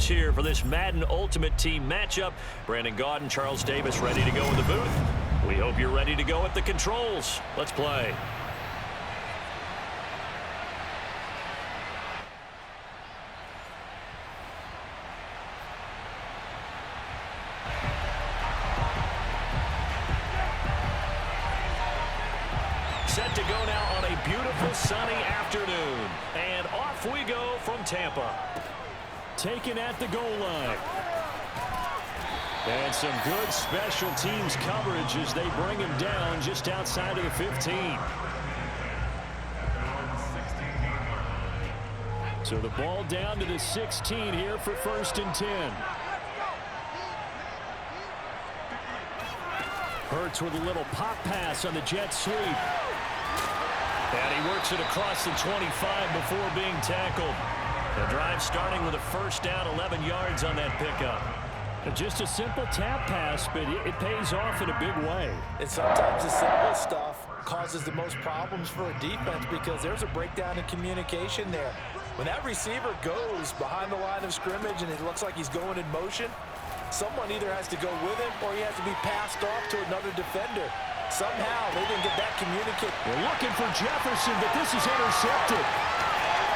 teams here for this Madden Ultimate Team matchup. Brandon Gaudin, Charles Davis ready to go in the booth. We hope you're ready to go at the controls. Let's play. Set to go now on a beautiful sunny afternoon. And off we go from Tampa. Taken at the goal line. And some good special teams coverage as they bring him down just outside of the 15. So the ball down to the 16 here for 1st and 10. Hurts with a little pop pass on the jet sweep. And he works it across the 25 before being tackled. The drive starting with a first down, 11 yards on that pickup. Just a simple tap pass, but it pays off in a big way. And sometimes the simple stuff causes the most problems for a defense because there's a breakdown in communication there. When that receiver goes behind the line of scrimmage and it looks like he's going in motion, someone either has to go with him or he has to be passed off to another defender. Somehow they didn't get that communicated. They're looking for Jefferson, but this is intercepted.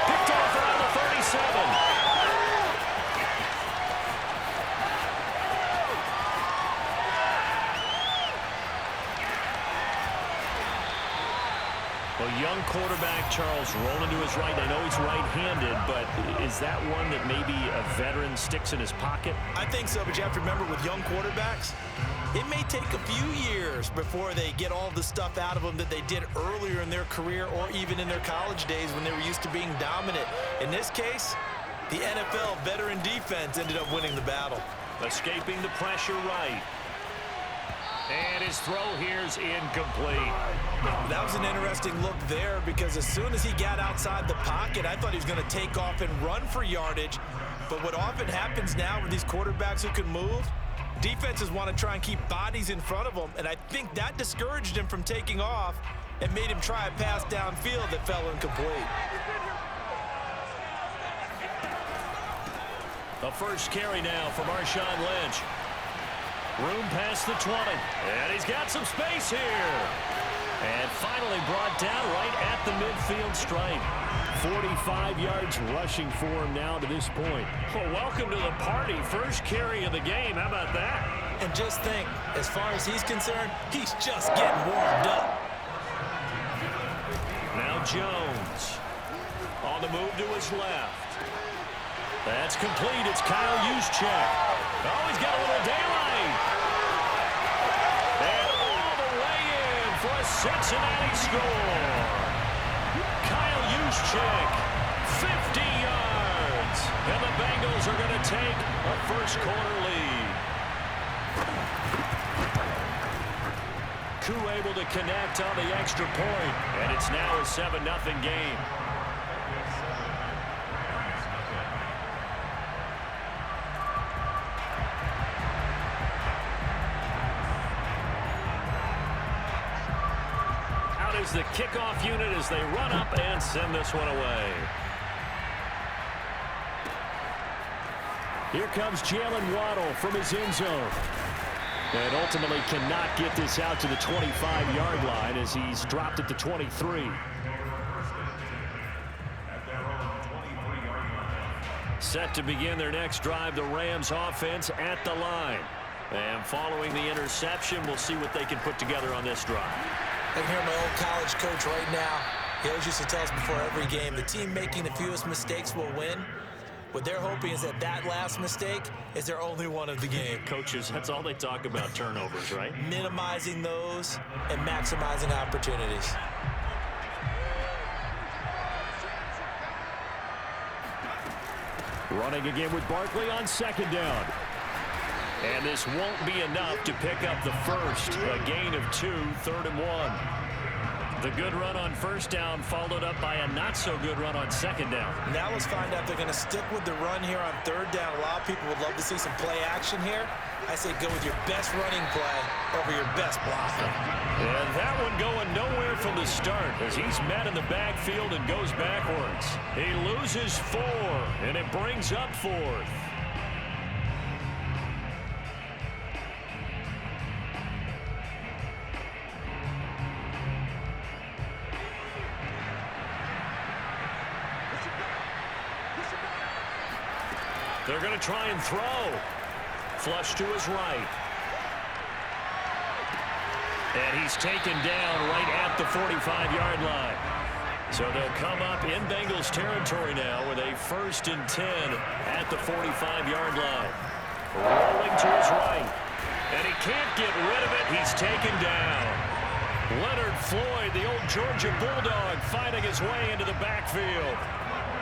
Picked off around the 37. Well, young quarterback Charles rolling to his right. I know he's right-handed, but is that one that maybe a veteran sticks in his pocket? I think so, but you have to remember with young quarterbacks, it may take a few years before they get all the stuff out of them that they did earlier in their career or even in their college days when they were used to being dominant. In this case, the NFL veteran defense ended up winning the battle. Escaping the pressure right. And his throw here is incomplete. That was an interesting look there because as soon as he got outside the pocket, I thought he was going to take off and run for yardage. But what often happens now with these quarterbacks who can move, defenses want to try and keep bodies in front of them, and I think that discouraged him from taking off and made him try a pass downfield that fell incomplete. The first carry now for Marshawn Lynch. Room past the 20. And he's got some space here. And finally brought down right at the midfield stripe. 45 yards rushing for him now to this point. Well, welcome to the party. First carry of the game. How about that? And just think, as far as he's concerned, he's just getting warmed up. Now Jones on the move to his left. That's complete. It's Kyle Juszczyk. Oh, he's got a little daylight. And all the way in for a Cincinnati score. Kyle Juszczyk, 50 yards. And the Bengals are going to take a first-quarter lead. Koo able to connect on the extra point. And it's now a 7-0 game. The kickoff unit as they run up and send this one away. Here comes Jalen Waddle from his end zone. And ultimately cannot get this out to the 25-yard line as he's dropped at the 23. Set to begin their next drive, the Rams offense at the line. And following the interception, we'll see what they can put together on this drive. I can hear my old college coach right now. He always used to tell us before every game, the team making the fewest mistakes will win. What they're hoping is that that last mistake is their only one of the game. Coaches, that's all they talk about, turnovers, right? Minimizing those and maximizing opportunities. Running again with Barkley on second down. And this won't be enough to pick up the first. A gain of 2, 3rd and 1. The good run on first down followed up by a not-so-good run on second down. Now let's find out if they're going to stick with the run here on 3rd down. A lot of people would love to see some play action here. I say go with your best running play over your best blocking. And that one going nowhere from the start as he's met in the backfield and goes backwards. He loses 4, and it brings up 4th. They're going to try and throw. Flush to his right. And he's taken down right at the 45-yard line. So they'll come up in Bengals territory now with a 1st and 10 at the 45-yard line. Rolling to his right. And he can't get rid of it. He's taken down. Leonard Floyd, the old Georgia Bulldog, fighting his way into the backfield.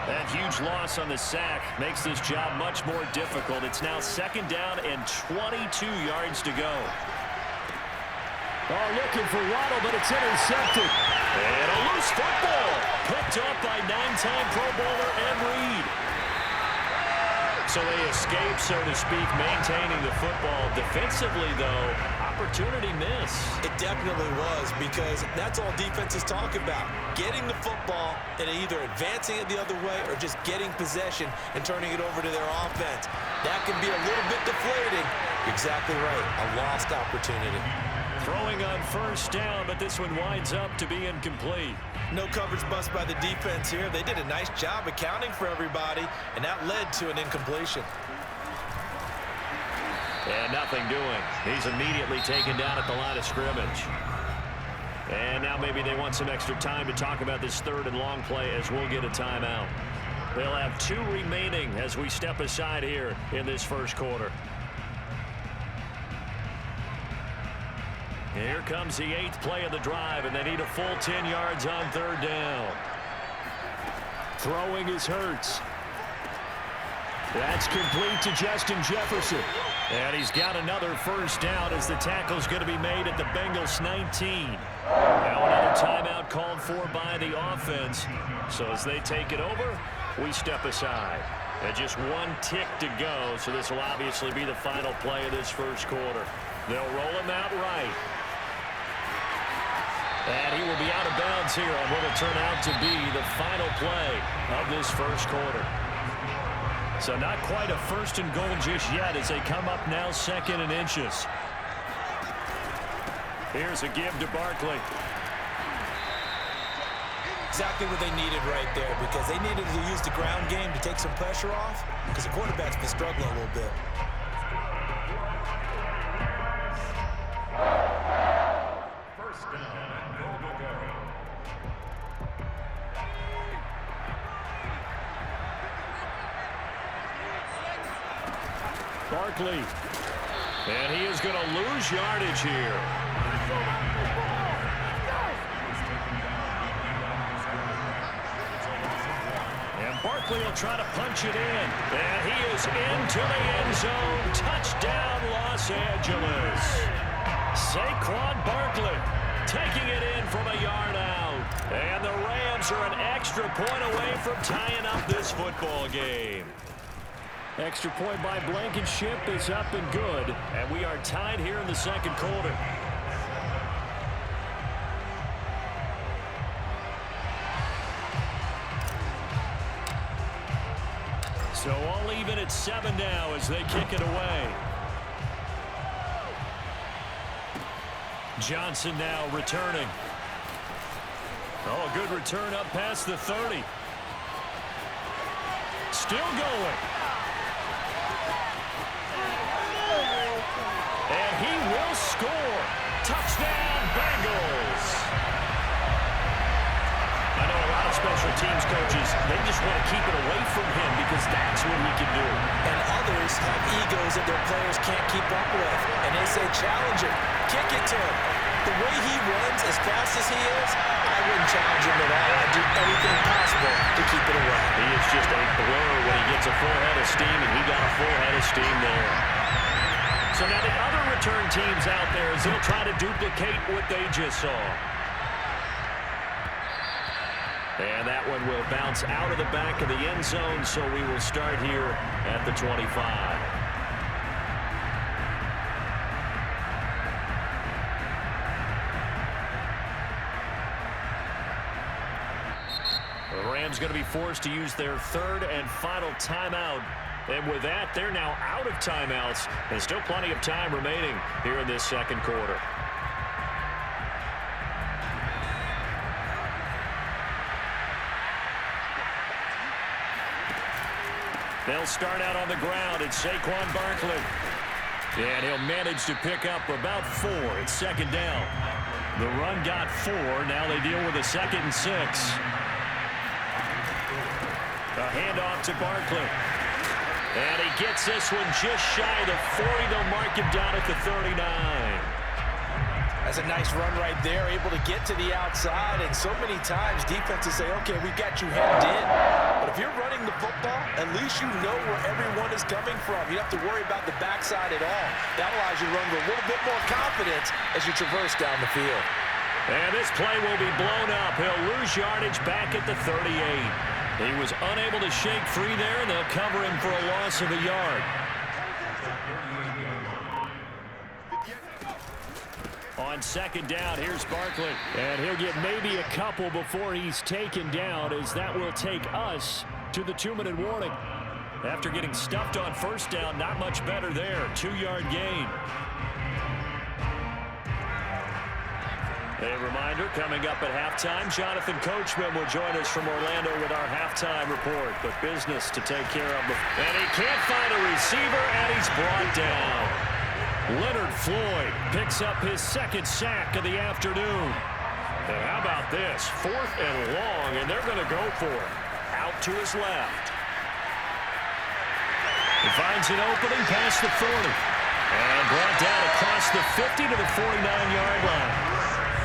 That huge loss on the sack makes this job much more difficult. It's now 2nd down and 22 yards to go. Oh, looking for Waddle, but it's intercepted. And a loose football picked up by 9-time Pro Bowler Ed Reed. So they escape, so to speak, maintaining the football. Defensively, though, opportunity miss. It definitely was, because that's all defenses talk about. Getting the football and either advancing it the other way or just getting possession and turning it over to their offense. That can be a little bit deflating. Exactly right, a lost opportunity. Throwing on 1st down, but this one winds up to be incomplete. No coverage bust by the defense here. They did a nice job accounting for everybody, and that led to an incompletion. And nothing doing. He's immediately taken down at the line of scrimmage. And now maybe they want some extra time to talk about this 3rd and long play, as we'll get a timeout. They'll have 2 remaining as we step aside here in this 1st quarter. Here comes the 8th play of the drive, and they need a full 10 yards on 3rd down. Throwing is Hurts. That's complete to Justin Jefferson. And he's got another 1st down as the tackle's going to be made at the Bengals 19. Now another timeout called for by the offense. So as they take it over, we step aside. And just 1 tick to go, so this will obviously be the final play of this 1st quarter. They'll roll him out right. And he will be out of bounds here on what will turn out to be the final play of this 1st quarter. So not quite a 1st and goal just yet as they come up now 2nd and inches. Here's a give to Barkley. Exactly what they needed right there, because they needed to use the ground game to take some pressure off, because the quarterback's been struggling a little bit. Barkley. And he is going to lose yardage here. And Barkley will try to punch it in. And he is into the end zone. Touchdown, Los Angeles. Saquon Barkley taking it in from a yard out. And the Rams are an extra point away from tying up this football game. Extra point by Blankenship is up and good. And we are tied here in the 2nd quarter. So all even at 7 now as they kick it away. Johnson now returning. Oh, a good return up past the 30. Still going. And he will score. Touchdown, Bengals. I know a lot of special teams coaches, they just want to keep it away from him because that's what he can do. And others have egos that their players can't keep up with. And they say, challenge him, kick it to him. The way he runs as fast as he is, I wouldn't challenge him at all. I'd do everything possible to keep it away. He is just a blur when he gets a full head of steam, and he got a full head of steam there. So now the other return teams out there, as they'll try to duplicate what they just saw. And that one will bounce out of the back of the end zone, so we will start here at the 25. The Rams going to be forced to use their 3rd and final timeout. And with that, they're now out of timeouts. And still plenty of time remaining here in this 2nd quarter. They'll start out on the ground. It's Saquon Barkley. And he'll manage to pick up about 4. It's second down. The run got 4. Now they deal with a 2nd and 6. A handoff to Barkley. And he gets this one just shy of the 40. They'll mark him down at the 39. That's a nice run right there, able to get to the outside. And so many times defenses say, okay, we got you hemmed in. But if you're running the football, at least you know where everyone is coming from. You don't have to worry about the backside at all. That allows you to run with a little bit more confidence as you traverse down the field. And this play will be blown up. He'll lose yardage back at the 38. He was unable to shake free there, and they'll cover him for a loss of a yard. On second down, here's Barkley. And he'll get maybe a couple before he's taken down, as that will take us to the 2-minute warning. After getting stuffed on first down, not much better there. 2-yard gain. A reminder, coming up at halftime, Jonathan Coachman will join us from Orlando with our halftime report. But business to take care of. And he can't find a receiver, and he's brought down. Leonard Floyd picks up his 2nd sack of the afternoon. And how about this? 4th and long, and they're going to go for it. Out to his left. He finds an opening past the 40. And brought down across the 50 to the 49-yard line.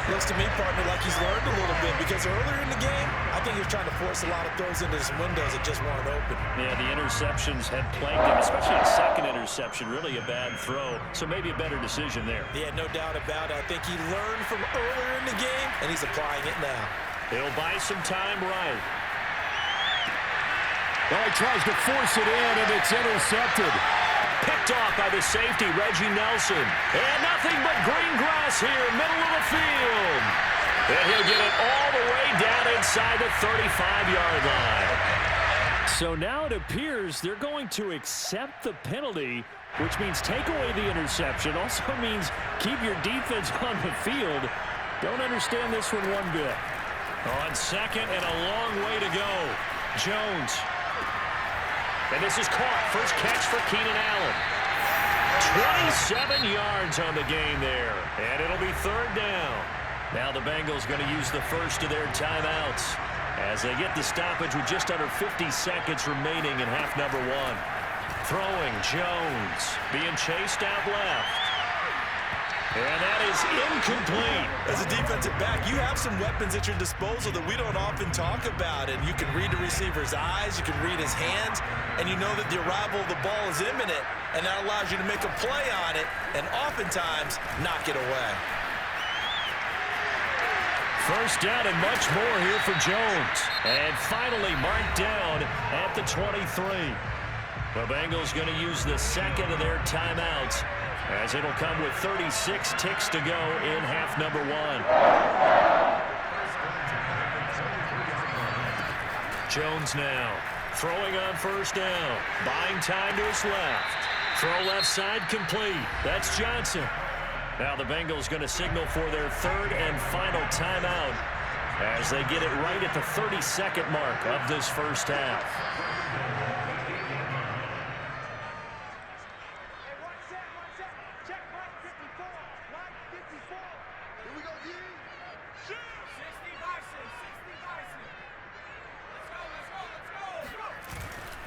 Looks to me, partner, like he's learned a little bit, because earlier in the game, I think he was trying to force a lot of throws into his windows that just weren't open. Yeah, the interceptions had plagued him, especially a 2nd interception, really a bad throw. So maybe a better decision there. Yeah, no doubt about it. I think he learned from earlier in the game, and he's applying it now. He'll buy some time right. Well, he tries to force it in, and it's intercepted. Picked off by the safety, Reggie Nelson. And nothing but green grass here, middle of the field. And he'll get it all the way down inside the 35-yard line. So now it appears they're going to accept the penalty, which means take away the interception. Also means keep your defense on the field. Don't understand this one one bit. On second and a long way to go. Jones. And this is caught. First catch for Keenan Allen. 27 yards on the game there. And it'll be 3rd down. Now the Bengals going to use the first of their timeouts as they get the stoppage with just under 50 seconds remaining in half number 1. Throwing, Jones being chased out left. And that is incomplete. As a defensive back, you have some weapons at your disposal that we don't often talk about. And you can read the receiver's eyes, you can read his hands, and you know that the arrival of the ball is imminent, and that allows you to make a play on it and oftentimes knock it away. First down and much more here for Jones. And finally marked down at the 23. The Bengals going to use the 2nd of their timeouts, as it'll come with 36 ticks to go in half number 1. Jones now throwing on first down, buying time to his left. Throw left side complete. That's Johnson. Now the Bengals going to signal for their 3rd and final timeout as they get it right at the 32nd mark of this first half.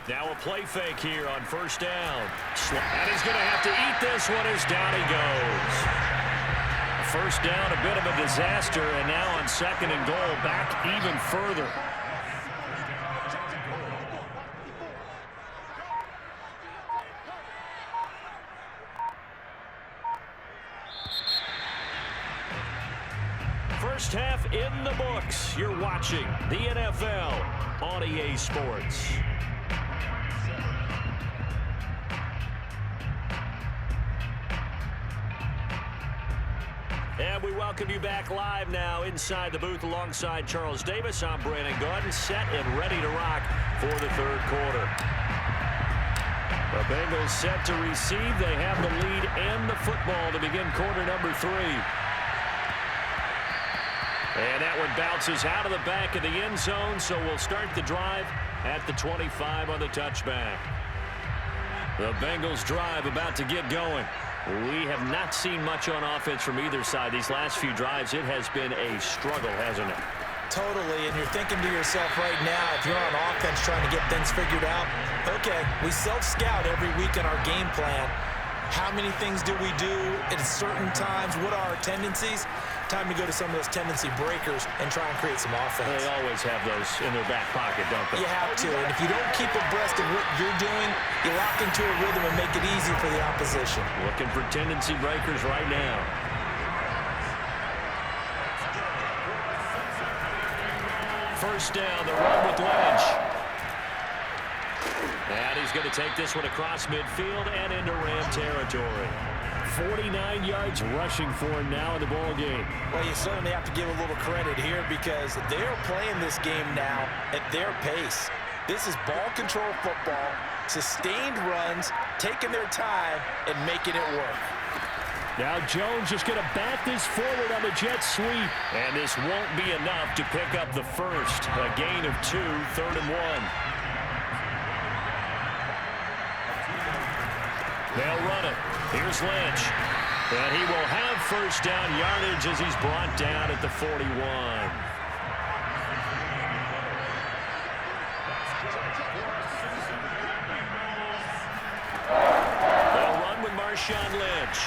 Now a play fake here on first down. And he's going to have to eat this one as down he goes. First down, a bit of a disaster, and now on 2nd and goal, back even further. First half in the books. You're watching the NFL on EA Sports. And we welcome you back live now inside the booth alongside Charles Davis. I'm Brandon Gordon, set and ready to rock for the 3rd quarter. The Bengals set to receive. They have the lead and the football to begin quarter number 3. And that one bounces out of the back of the end zone, so we'll start the drive at the 25 on the touchback. The Bengals drive about to get going. We have not seen much on offense from either side. These last few drives, it has been a struggle, hasn't it? Totally, and you're thinking to yourself right now, if you're on offense trying to get things figured out, okay, we self-scout every week in our game plan. How many things do we do at certain times? What are our tendencies? Time to go to some of those tendency breakers and try and create some offense. They always have those in their back pocket, don't they? You have to, and if you don't keep abreast of what you're doing, you lock into a rhythm and make it easy for the opposition. Looking for tendency breakers right now. First down, the run with Lynch. And he's going to take this one across midfield and into Ram territory. 49 yards rushing for him now in the ball game. Well, you certainly have to give a little credit here because they're playing this game now at their pace. This is ball control football, sustained runs, taking their time, and making it work. Now Jones just going to bat this forward on the jet sweep. And this won't be enough to pick up the first. A gain of 2, 3rd and 1. They'll run it. Here's Lynch. And he will have first down yardage as he's brought down at the 41. They'll run with Marshawn Lynch.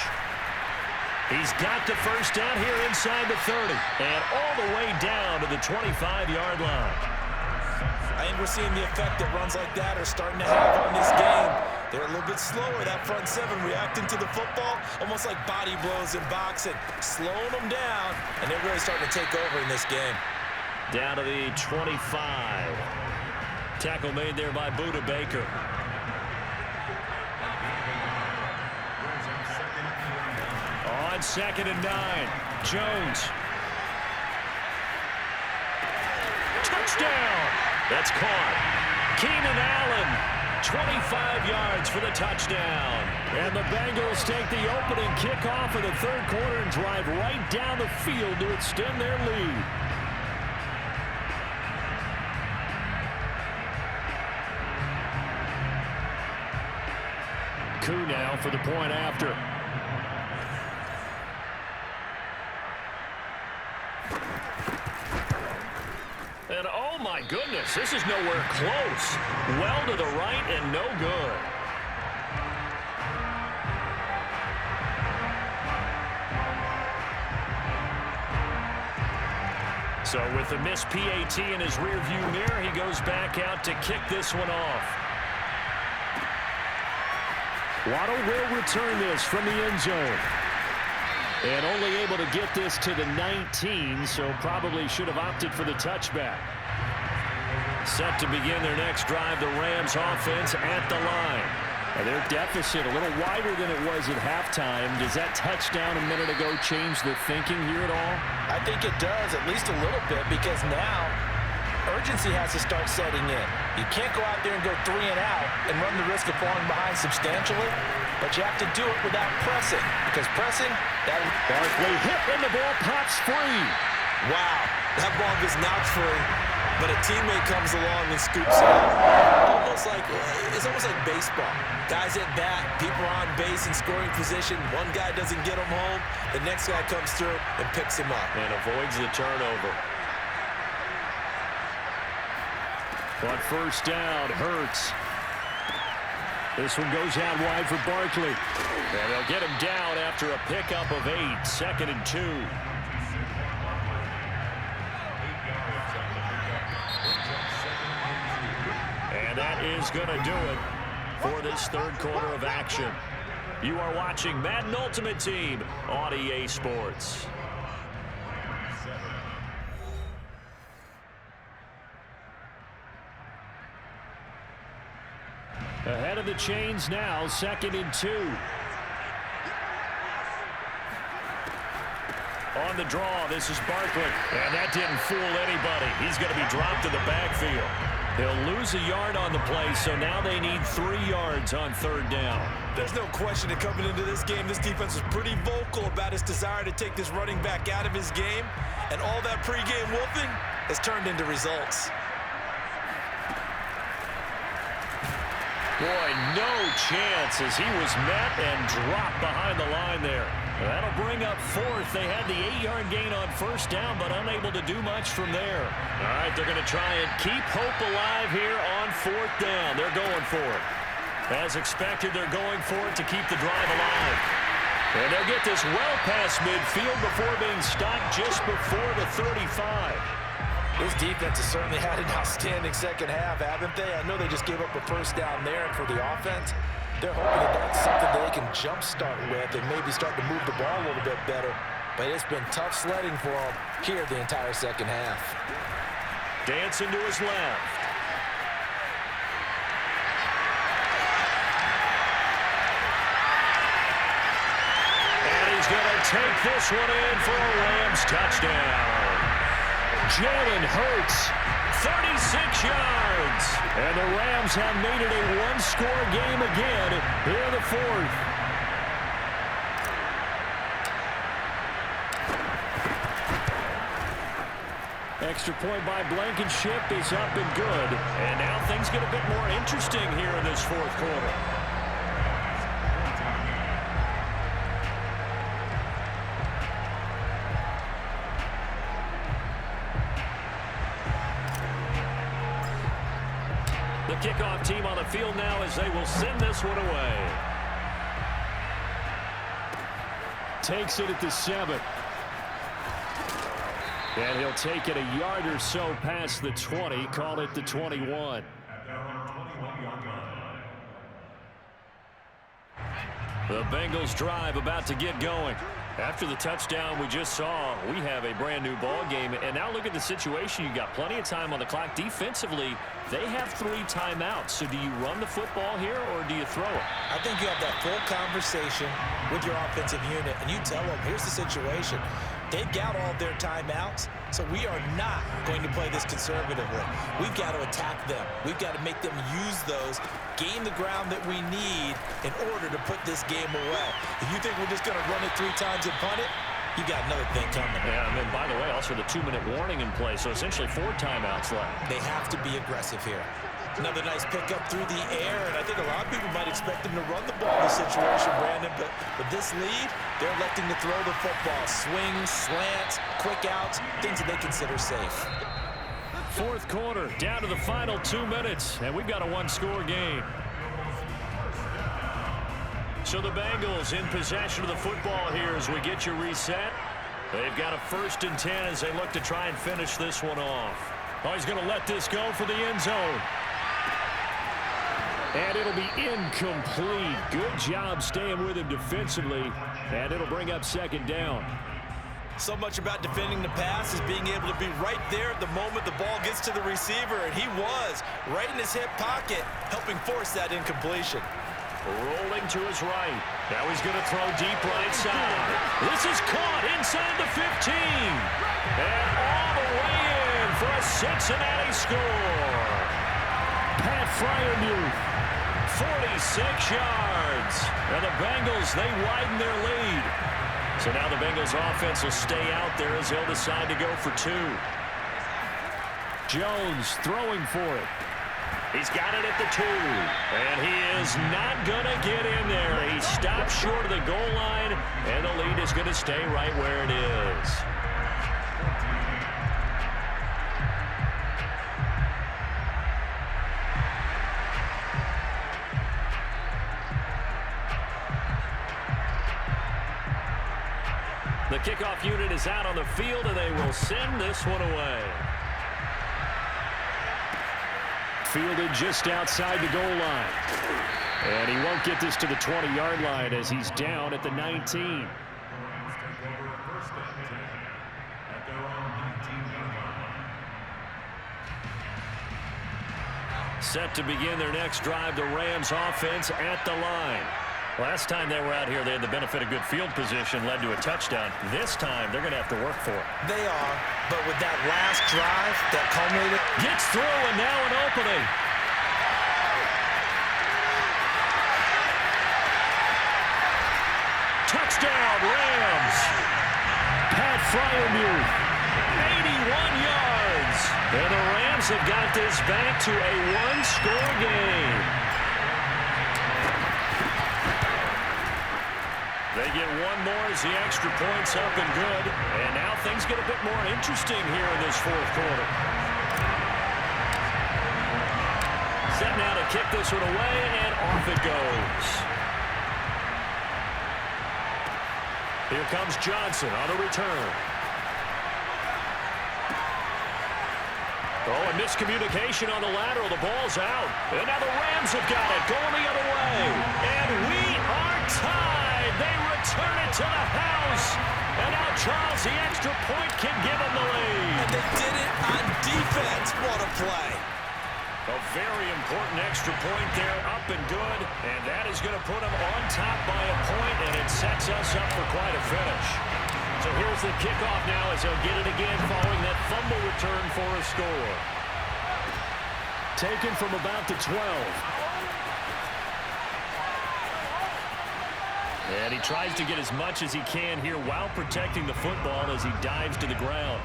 He's got the first down here inside the 30. And all the way down to the 25-yard line. I think we're seeing the effect that runs like that are starting to have on this game. They're a little bit slower, that front seven, reacting to the football, almost like body blows in boxing, slowing them down, and they're really starting to take over in this game. Down to the 25. Tackle made there by Buda Baker. On 2nd and 9, Jones. Touchdown! That's caught. Keenan Allen. 25 yards for the touchdown. And the Bengals take the opening kickoff of the 3rd quarter and drive right down the field to extend their lead. Koo now for the point after. And oh my goodness, this is nowhere close. Well to the right and no good. So with the missed PAT in his rearview mirror, he goes back out to kick this one off. Waddle will return this from the end zone. And only able to get this to the 19, so probably should have opted for the touchback. Set to begin their next drive, the Rams offense at the line. And their deficit a little wider than it was at halftime. Does that touchdown a minute ago change the thinking here at all? I think it does, at least a little bit, because now urgency has to start setting in. You can't go out there and go 3 and out and run the risk of falling behind substantially, but you have to do it without pressing, because pressing, that'll... Barkley hit and the ball pops free. Wow, that ball gets knocked free, but a teammate comes along and scoops it up. It's almost like baseball. Guys at bat, people are on base in scoring position. One guy doesn't get him home, the next guy comes through and picks him up. And avoids the turnover. But first down, Hurts. This one goes out wide for Barkley. And they'll get him down after a pickup of 8, 2nd and 2. And that is going to do it for this 3rd quarter of action. You are watching Madden Ultimate Team on EA Sports. Ahead of the chains now, 2nd and 2. On the draw, this is Barkley. And that didn't fool anybody. He's going to be dropped in the backfield. They'll lose a yard on the play, so now they need 3 yards on 3rd down. There's no question that coming into this game, this defense was pretty vocal about its desire to take this running back out of his game, and all that pregame wolfing has turned into results. Boy, no chance as he was met and dropped behind the line there. That'll bring up fourth. They had the 8-yard gain on first down, but unable to do much from there. All right, they're going to try and keep hope alive here on fourth down. They're going for it. As expected, they're going for it to keep the drive alive. And they'll get this well past midfield before being stopped just before the 35. This defense has certainly had an outstanding second half, haven't they? I know they just gave up a first down there, and for the offense, they're hoping that that's something they can jumpstart with and maybe start to move the ball a little bit better. But it's been tough sledding for them here the entire second half. Dancing to his left. And he's going to take this one in for a Rams touchdown. Jalen Hurts, 36 yards. And the Rams have made it a one-score game again here in the fourth. Extra point by Blankenship is up and good. And now things get a bit more interesting here in this fourth quarter. The kickoff team on the field now as they will send this one away. Takes it at the 7. And he'll take it a yard or so past the 20, call it the 21. The Bengals drive about to get going. After the touchdown we just saw, we have a brand new ball game. And now look at the situation. You got plenty of time on the clock. Defensively, they have 3 timeouts. So do you run the football here or do you throw it? I think you have that full conversation with your offensive unit, and you tell them, here's the situation. They've got all of their timeouts, so we are not going to play this conservatively. We've got to attack them. We've got to make them use those, gain the ground that we need in order to put this game away. If you think we're just going to run it 3 times and punt it, you got another thing coming. Yeah, and then, by the way, also the 2-minute warning in play, so essentially 4 timeouts left. They have to be aggressive here. Another nice pickup through the air, and I think a lot of people might expect them to run the ball in this situation, Brandon, but with this lead, they're electing to throw the football. Swings, slants, quick outs, things that they consider safe. Fourth quarter, down to the final 2 minutes, and we've got a one-score game. So the Bengals in possession of the football here as we get you reset. They've got a 1st and 10 as they look to try and finish this one off. Oh, he's going to let this go for the end zone. And it'll be incomplete. Good job staying with him defensively. And it'll bring up 2nd down. So much about defending the pass is being able to be right there at the moment the ball gets to the receiver, and he was right in his hip pocket, helping force that incompletion. Rolling to his right. Now he's going to throw deep right side. This is caught inside the 15. And all the way in for a Cincinnati score. Pat Fryermuth, 46 yards. And the Bengals, they widen their lead. So now the Bengals offense will stay out there as they'll decide to go for 2. Jones throwing for it. He's got it at the 2. And he is not going to get in there. He stops short of the goal line, and the lead is going to stay right where it is. The kickoff unit is out on the field, and they will send this one away. Fielded just outside the goal line. And he won't get this to the 20-yard line as he's down at the 19. Set to begin their next drive, the Rams offense at the line. Last time they were out here, they had the benefit of good field position, led to a touchdown. This time, they're going to have to work for it. They are, but with that last drive that culminated. Gets through, and now an opening. Touchdown, Rams. Pat Fryermuth, 81 yards. And the Rams have got this back to a one-score game. They get one more as the extra point's up and good. And now things get a bit more interesting here in this fourth quarter. Set now to kick this one away, and off it goes. Here comes Johnson on the return. Oh, a miscommunication on the lateral. The ball's out. And now the Rams have got it, going the other way. And we are tied. They return it to the house. And now Charles, the extra point, can give them the lead. And they did it on defense. What a play. A very important extra point there, up and good. And that is going to put them on top by a point, and it sets us up for quite a finish. So here's the kickoff now as they'll get it again following that fumble return for a score. Taken from about the 12. And he tries to get as much as he can here while protecting the football as he dives to the ground.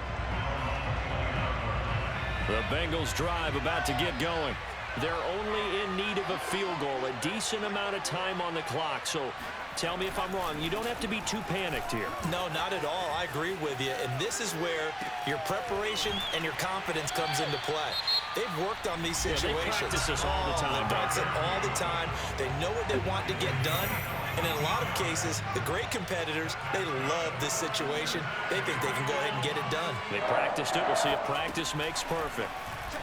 The Bengals drive about to get going. They're only in need of a field goal, a decent amount of time on the clock. So tell me if I'm wrong. You don't have to be too panicked here. No, not at all. I agree with you. And this is where your preparation and your confidence comes into play. They've worked on these situations. They practice this all the time. They practice it all the time. They know what they want to get done. And in a lot of cases, the great competitors, they love this situation. They think they can go ahead and get it done. They practiced it. We'll see if practice makes perfect.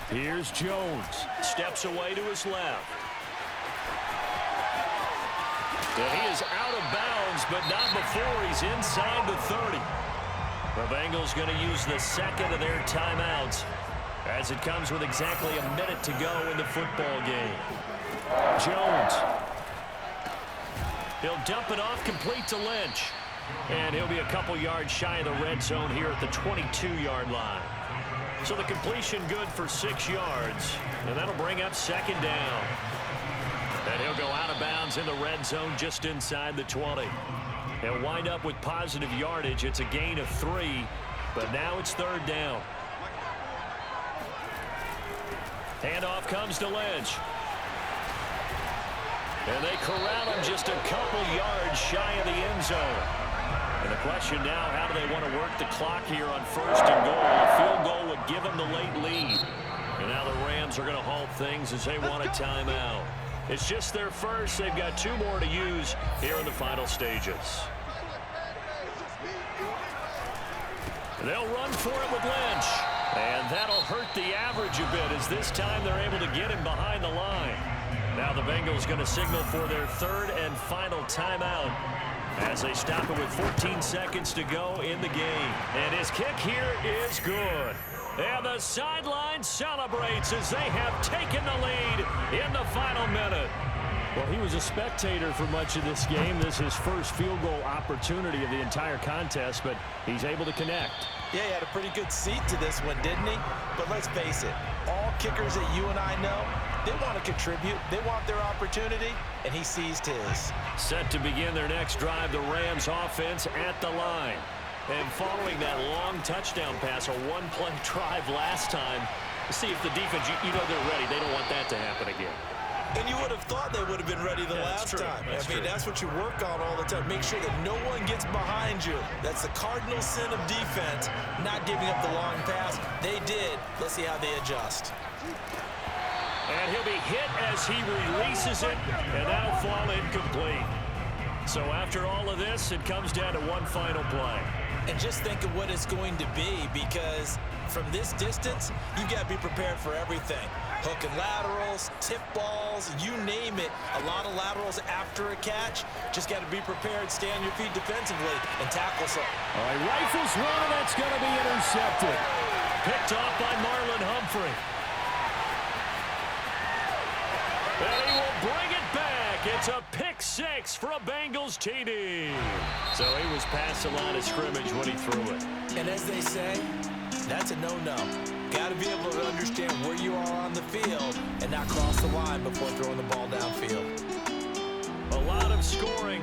Here's Jones. Steps away to his left. And he is out of bounds, but not before he's inside the 30. The Bengals going to use the second of their timeouts as it comes with exactly a minute to go in the football game. Jones. He'll dump it off complete to Lynch. And he'll be a couple yards shy of the red zone here at the 22-yard line. So the completion good for 6 yards. And that'll bring up second down. And he'll go out of bounds in the red zone just inside the 20. He'll wind up with positive yardage. It's a gain of 3. But now it's third down. Handoff comes to Lynch. And they corral him just a couple yards shy of the end zone. And the question now, how do they want to work the clock here on first and goal? A field goal would give them the late lead. And now the Rams are going to halt things as they want a timeout. It's just their first. They've got 2 more to use here in the final stages. They'll run for it with Lynch. And that'll hurt the average a bit as this time they're able to get him behind the line. Now the Bengals going to signal for their third and final timeout as they stop it with 14 seconds to go in the game. And his kick here is good. And the sideline celebrates as they have taken the lead in the final minute. Well, he was a spectator for much of this game. This is his first field goal opportunity of the entire contest, but he's able to connect. Yeah, he had a pretty good seat to this one, didn't he? But let's face it, all kickers that you and I know, they want to contribute. They want their opportunity, and he seized his. Set to begin their next drive, the Rams offense at the line. And following that long touchdown pass, a one-play drive last time, see if the defense, you know they're ready. They don't want that to happen again. And you would have thought they would have been ready the last time. That's what you work on all the time. Make sure that no one gets behind you. That's the cardinal sin of defense, not giving up the long pass. They did. Let's see how they adjust. And he'll be hit as he releases it, and that'll fall incomplete. So after all of this, it comes down to one final play. And just think of what it's going to be, because from this distance, you've got to be prepared for everything. Hook and laterals, tip balls, you name it. A lot of laterals after a catch. Just got to be prepared, stay on your feet defensively, and tackle some. All right, rifles one, that's going to be intercepted. Picked off by Marlon Humphrey. And he will bring it back. It's a pick 6 for a Bengals TD. So he was past the line of scrimmage when he threw it. And as they say, that's a no-no. Got to be able to understand where you are on the field and not cross the line before throwing the ball downfield. A lot of scoring.